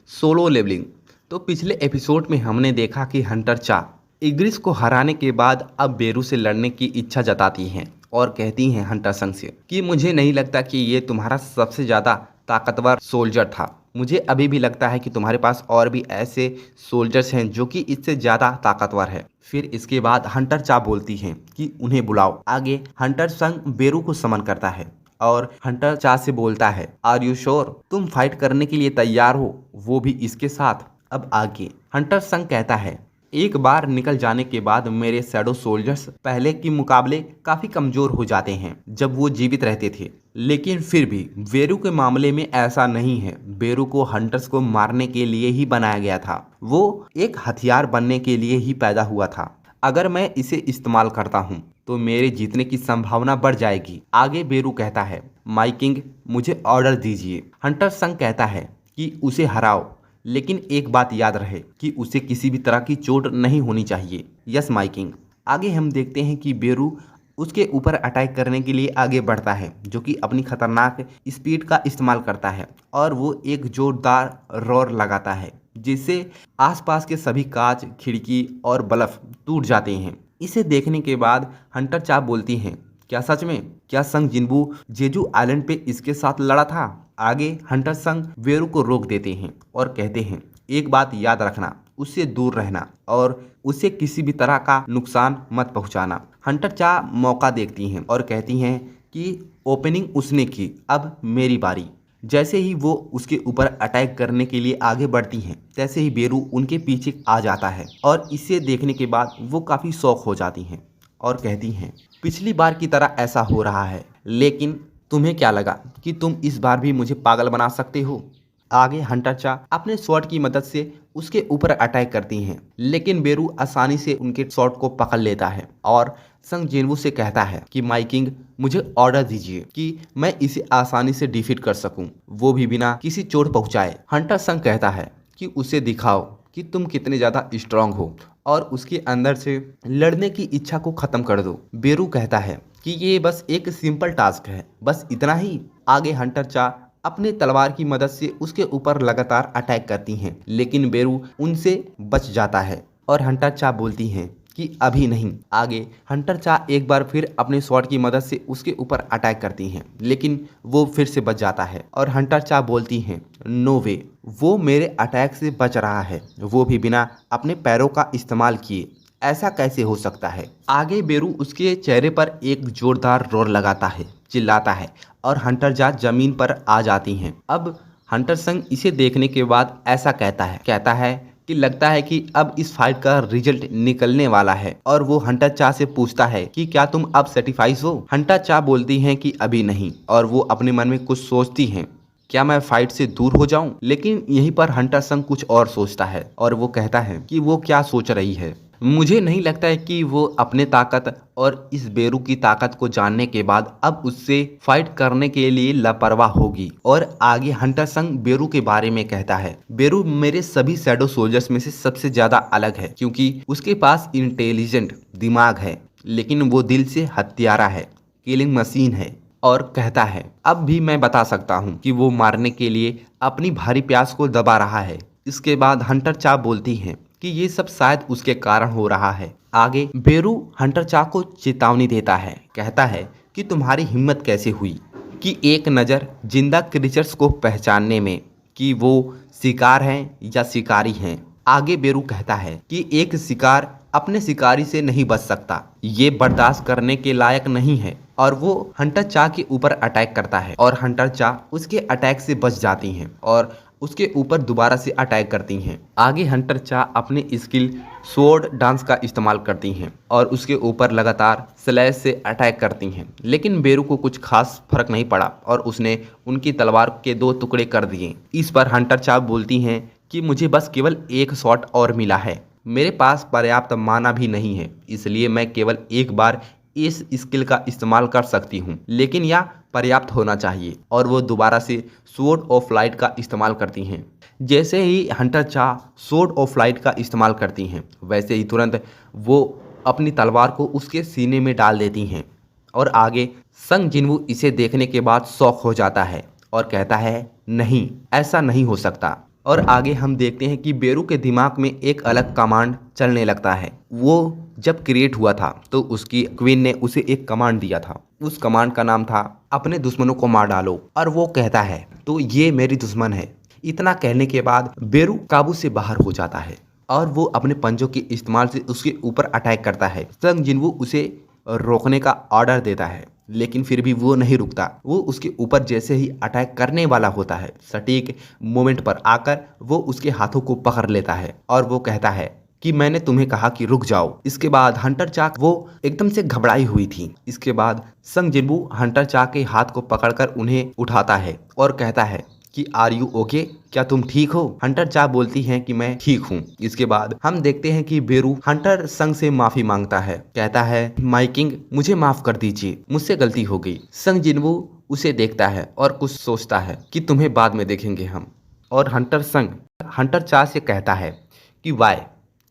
Solo levelling. तो पिछले episode में हमने देखा कि हंटर चा इग्रिस को हराने के बाद अब बेरू से लड़ने की इच्छा जताती हैं और कहती हैं हंटर संग से कि मुझे नहीं लगता कि ये तुम्हारा सबसे ज़्यादा ताकतवर सोल्जर था। मुझे अभी भी लगता है कि तुम्हारे पास और भी ऐसे सोल्जर्स हैं जो कि इससे ज़्यादा ताकतवर है। फिर इसके बाद हंटर चा बोलती हैं कि उन्हें बुलाओ। आगे हंटर संग बेरू को समन करता है और हंटर चा से बोलता है, आर यू श्योर? तुम फाइट करने के लिए तैयार हो, वो भी इसके साथ? अब आगे हंटर संग कहता है, एक बार निकल जाने के बाद मेरे शैडो सोल्जर्स पहले के मुकाबले काफी कमजोर हो जाते हैं जब वो जीवित रहते थे, लेकिन फिर भी बेरू के मामले में ऐसा नहीं है। बेरू को हंटर्स को मारने के लिए ही बनाया गया था, वो एक हथियार बनने के लिए ही पैदा हुआ था। अगर मैं इसे इस्तेमाल करता हूँ तो मेरे जीतने की संभावना बढ़ जाएगी। आगे बेरू कहता है, माई किंग मुझे ऑर्डर दीजिए। हंटर संग कहता है कि उसे हराओ, लेकिन एक बात याद रहे कि उसे किसी भी तरह की चोट नहीं होनी चाहिए। Yes my king. आगे हम देखते हैं कि बेरू उसके ऊपर अटैक करने के लिए आगे बढ़ता है, जो कि अपनी खतरनाक स्पीड का इस्तेमाल करता है और वो एक जोरदार रोर लगाता है जिससे आसपास के सभी कांच, खिड़की और बल्ब टूट जाते हैं। इसे देखने के बाद हंटर चा बोलती हैं, क्या सच में? क्या संग जिन्बू जेजू आइलैंड पे इसके साथ लड़ा था? आगे हंटर संग बेरू को रोक देते हैं और कहते हैं, एक बात याद रखना, उससे दूर रहना और उसे किसी भी तरह का नुकसान मत पहुंचाना। हंटर चा मौका देखती हैं और कहती हैं कि ओपनिंग उसने की, अब मेरी बारी। जैसे ही वो उसके ऊपर अटैक करने के लिए आगे बढ़ती हैं, तैसे ही बेरू उनके पीछे आ जाता है और इसे देखने के बाद वो काफ़ी शौक हो जाती हैं और कहती हैं, पिछली बार की तरह ऐसा हो रहा है, लेकिन तुम्हें क्या लगा कि तुम इस बार भी मुझे पागल बना सकते हो? आगे हंटर चा अपने शॉट की मदद से उसके ऊपर अटैक करती हैं, लेकिन बेरू आसानी से उनके शॉट को पकड़ लेता है और संग जिन्बू से कहता है कि माई किंग मुझे ऑर्डर दीजिए कि मैं इसे आसानी से डिफीट कर सकूं, वो भी बिना किसी चोट पहुंचाए। हंटर संग कहता है कि उसे दिखाओ कि तुम कितने ज़्यादा स्ट्रांग हो और उसके अंदर से लड़ने की इच्छा को ख़त्म कर दो। बेरू कहता है कि ये बस एक सिंपल टास्क है, बस इतना ही। आगे हंटर चा अपने तलवार की मदद से उसके ऊपर लगातार अटैक करती हैं, लेकिन बेरू उनसे बच जाता है और हंटर चा बोलती हैं कि अभी नहीं। आगे हंटर चा एक बार फिर अपने शॉट की मदद से उसके ऊपर अटैक करती हैं, लेकिन वो फिर से बच जाता है और हंटर चा बोलती हैं, नो वे, वो मेरे अटैक से बच रहा है, वो भी बिना अपने पैरों का इस्तेमाल किए। ऐसा कैसे हो सकता है? आगे बेरू उसके चेहरे पर एक जोरदार रोर लगाता है, चिल्लाता है और हंटर चा जमीन पर आ जाती हैं। अब हंटर संग इसे देखने के बाद ऐसा कहता है कि लगता है कि अब इस फाइट का रिजल्ट निकलने वाला है और वो हंटर चा से पूछता है कि क्या तुम अब सेटिस्फाइड हो? हंटर चा बोलती हैं कि अभी नहीं और वो अपने मन में कुछ सोचती हैं, क्या मैं फाइट से दूर हो जाऊं? लेकिन यहीं पर हंटर संग कुछ और सोचता है और वो कहता है कि वो क्या सोच रही है। मुझे नहीं लगता है कि वो अपने ताकत और इस बेरू की ताकत को जानने के बाद अब उससे फाइट करने के लिए लापरवाह होगी। और आगे हंटर संग बेरू के बारे में कहता है, बेरू मेरे सभी शैडो सोल्जर्स में से सबसे ज्यादा अलग है क्योंकि उसके पास इंटेलिजेंट दिमाग है, लेकिन वो दिल से हत्यारा है, किलिंग मशीन है। और कहता है, अब भी मैं बता सकता हूँ कि वो मारने के लिए अपनी भारी प्यास को दबा रहा है। इसके बाद हंटर चा बोलती हैं कि ये सब शायद उसके कारण हो रहा है। आगे बेरू हंटर चा को चेतावनी देता है, कहता है कि तुम्हारी हिम्मत कैसे हुई कि एक नज़र जिंदा क्रीचर्स को पहचानने में कि वो शिकार हैं या शिकारी हैं। आगे बेरू कहता है कि एक शिकार अपने शिकारी से नहीं बच सकता, ये बर्दाश्त करने के लायक नहीं है। और वो हंटर चा के ऊपर अटैक करता है और हंटर चा उसके अटैक से बच जाती हैं और उसके ऊपर दोबारा से अटैक करती हैं। आगे हंटर चा अपने स्किल स्वॉर्ड डांस का इस्तेमाल करती हैं और उसके ऊपर लगातार स्लैश से अटैक करती हैं, लेकिन बेरू को कुछ खास फर्क नहीं पड़ा और उसने उनकी तलवार के 2 टुकड़े कर दिए। इस पर हंटर चा बोलती हैं कि मुझे बस केवल एक शॉट और मिला है, मेरे पास पर्याप्त माना भी नहीं है, इसलिए मैं केवल एक बार इस स्किल का इस्तेमाल कर सकती हूँ, लेकिन यह पर्याप्त होना चाहिए। और वो दोबारा से स्वॉर्ड ऑफ लाइट का इस्तेमाल करती हैं। जैसे ही हंटर चा स्वॉर्ड ऑफ लाइट का इस्तेमाल करती हैं, वैसे ही तुरंत वो अपनी तलवार को उसके सीने में डाल देती हैं। और आगे संग जिन्वू इसे देखने के बाद शॉक हो जाता है और कहता है, नहीं, ऐसा नहीं हो सकता, और आगे हम देखते हैं कि बेरू के दिमाग में एक अलग कमांड चलने लगता है। वो जब क्रिएट हुआ था तो उसकी क्वीन ने उसे एक कमांड दिया था। उस कमांड का नाम था अपने दुश्मनों को मार डालो। और वो कहता है तो ये मेरी दुश्मन है। इतना कहने के बाद बेरू काबू से बाहर हो जाता है और वो अपने पंजों के इस्तेमाल से उसके ऊपर अटैक करता है। संग जिनवू उसे रोकने का ऑर्डर देता है, लेकिन फिर भी वो नहीं रुकता। वो उसके ऊपर जैसे ही अटैक करने वाला होता है, सटीक मोमेंट पर आकर वो उसके हाथों को पकड़ लेता है और वो कहता है कि मैंने तुम्हें कहा कि रुक जाओ। इसके बाद हंटर चाक वो एकदम से घबराई हुई थी। इसके बाद संग जिनवू हंटर चाक के हाथ को पकड़कर उन्हें उठाता है और कहता है कि आर यू ओके, क्या तुम ठीक हो? हंटर चा बोलती हैं कि मैं ठीक हूँ। इसके बाद हम देखते हैं कि बेरू हंटर संग से माफी मांगता है, कहता है माई किंग मुझे माफ कर दीजिए, मुझसे गलती हो गई। संग जिनवू उसे देखता है और कुछ सोचता है कि तुम्हें बाद में देखेंगे हम। और हंटर चा से कहता है कि वाई,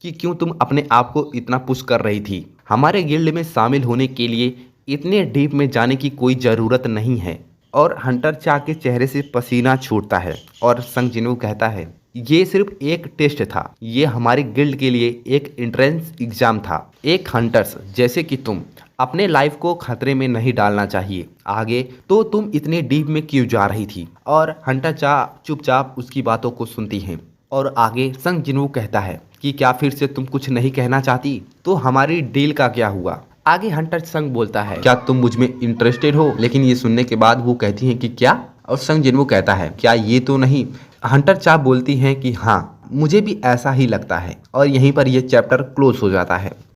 कि क्यों तुम अपने आप को इतना पुश कर रही थी। हमारे गिल्ड में शामिल होने के लिए इतने डीप में जाने की कोई ज़रूरत नहीं है। और हंटर चा के चेहरे से पसीना छूटता है और संग जिनवू कहता है ये सिर्फ एक टेस्ट था, ये हमारे गिल्ड के लिए एक एंट्रेंस एग्जाम था। एक हंटर्स जैसे कि तुम अपने लाइफ को खतरे में नहीं डालना चाहिए। आगे तो तुम इतने डीप में क्यों जा रही थी? और हंटर चा चुपचाप उसकी बातों को सुनती हैं। और आगे संग जिनवू कहता है कि क्या फिर से तुम कुछ नहीं कहना चाहती? तो हमारी डील का क्या हुआ? आगे हंटर संग बोलता है क्या तुम मुझ में इंटरेस्टेड हो? लेकिन ये सुनने के बाद वो कहती हैं कि क्या? और संग जिनवू कहता है क्या ये तो नहीं? हंटर चा बोलती हैं कि हाँ मुझे भी ऐसा ही लगता है। और यहीं पर ये चैप्टर क्लोज हो जाता है।